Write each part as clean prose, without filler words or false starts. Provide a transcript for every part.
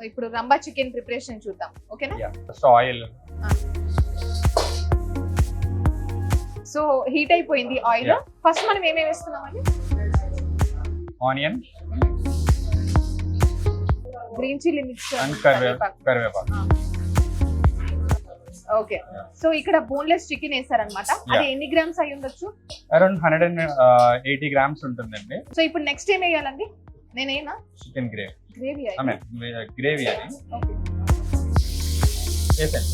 ఇప్పుడు rumba chicken preparation చూద్దాం, ఓకేనా? First oil. సో హీట్ అయిపోయింది ఆయిల్. ఫస్ట్ మనం ఏమేమి వేస్తున్నామండి? ఆనియన్, గ్రీన్ చిల్లీ మిక్స్, కరివేపాకు. ఓకే. సో ఇక్కడ బోన్లెస్ చికెన్ వేసారనమాట. అది ఎన్ని గ్రామ్స్ అయి ఉండొచ్చు? అరౌండ్ 180 grams ఉంటుందండి. సో ఇప్పుడు నెక్స్ట్ ఏం వేయాలండి? నేనేనా? Chicken gravy. గ్రేవీ గ్రేవీ అది వేసండి.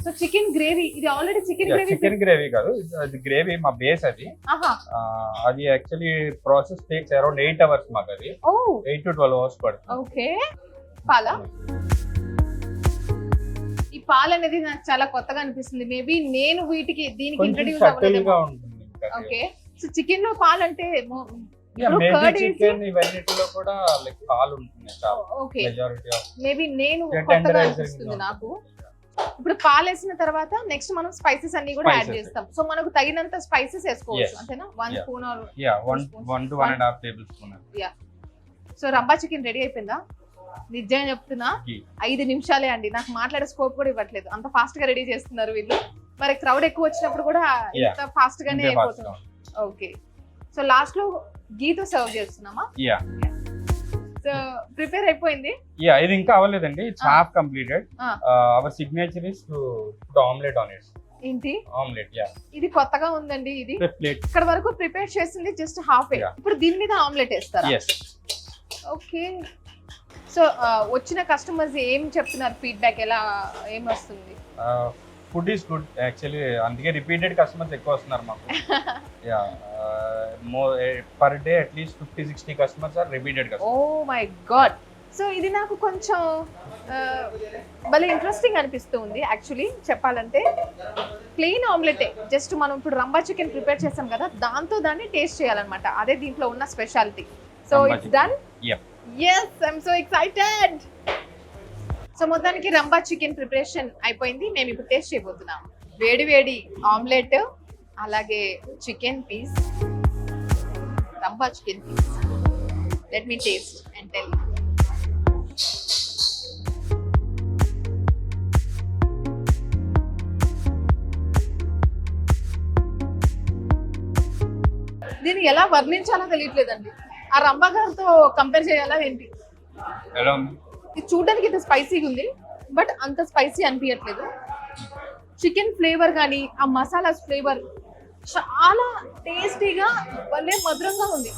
సో చికెన్ గ్రేవీ, ఇది already chicken gravy. Chicken gravy కాదు, అది గ్రేవీ మా బేస్ అది. అది actually process takes around 8 hours మాకు. అది 8 to 12 hours పడుతుంది. ఓకే. పాలా? ఈ పాలు అనేది నాకు చాలా కొత్తగా అనిపిస్తుంది. మేబీ నేను దీనికి ఇంట్రడ్యూస్ అవ్వలేదు. ఓకే. సో చికెన్ లో పాలు అంటే చికెన్ ఇవన్నిటిలో కూడా లైక్ పాలు ఉంటుంది. ఓకే. మేబీ నేను కొత్తగా అనిపిస్తుంది నాకు. ఇప్పుడు పాలు వేసిన తర్వాత నెక్స్ట్ మనం స్పైసెస్ అన్ని కూడా యాడ్ చేస్తాం. సో మనకు తగినంత స్పైసెస్ వేసుకోవచ్చు, అంతేనా? 1 spoon or 1 to 1.5 tablespoon. So rumba chicken ready అయిపోయిందా? నిజంగా చెప్తున్నా 5 నిమిషాలే అండి. నాకు మాట్లాడే స్కోప్ కూడా ఇవ్వట్లేదు, అంత ఫాస్ట్ గా రెడీ చేస్తున్నారు వీళ్ళు. మరి క్రౌడ్ ఎక్కువ వచ్చినప్పుడు కూడా ఇంత ఫాస్ట్ గానే అయిపోతుంది. ఓకే. సో లాస్ట్ లో గీతో సర్వ్ చేస్తున్నామా? సో ప్రిపేర్ అయిపోయింది. ఇది ఇంకా అవ్వలేదండి. It's half completed. Our signature is to put omelette on it. ఏంటి ఆమ్లెట్? ఇది కొత్తగా ఉందండి. ఇది ఇక్కడ వరకు ప్రిపేర్ చేసింది జస్ట్ హాఫ్. ఇప్పుడు దీని మీద ఆమ్లెట్ వేస్తారా? ఓకే. సో వచ్చిన కస్టమర్స్ ఏం చెప్తున్నారు? ఫీడ్బ్యాక్ ఎలా ఏం వస్తుంది? ఫుడ్ ఈస్ గుడ్ యాక్చువల్లీ, అందుకే రిపీటెడ్ కస్టమర్స్ ఎక్కువ వస్తున్నారు మాకు. Per day at least 50-60 customers are repeated customers. Oh my God. So ఇది నాకు కొంచెం భలే ఇంట్రెస్టింగ్ అనిపిస్తుంది యాక్చువల్లీ చెప్పాలంటే. ప్లెయిన్ ఆమ్లెటే, జస్ట్ మనం ఇప్పుడు రంబా చికెన్ ప్రిపేర్ చేసాం కదా, దాంతో దాన్ని టేస్ట్ చేయాలన్నమాట. అదే దీంట్లో ఉన్న speciality. So it's done. yes, I'm so excited. So మొత్తానికి రంబా చికెన్ ప్రిపరేషన్ అయిపోయింది. మేము ఇప్పుడు టేస్ట్ చేయబోతున్నాం. వేడి వేడి ఆమ్లెట్, అలాగే చికెన్ పీస్, రంబా chicken piece. Let me taste and tell. దీన్ని ఎలా వర్ణించాలో తెలియట్లేదండి. ఆ రంబా గారితో కంపేర్ చేయాలా ఏంటి? ఇది చూడడానికి ఇంత స్పైసీగా ఉంది, బట్ అంత స్పైసీ అనిపించట్లేదు. చికెన్ ఫ్లేవర్ కానీ ఆ మసాలా ఫ్లేవర్ చాలా టేస్టీగా భలే మధురంగా ఉంది.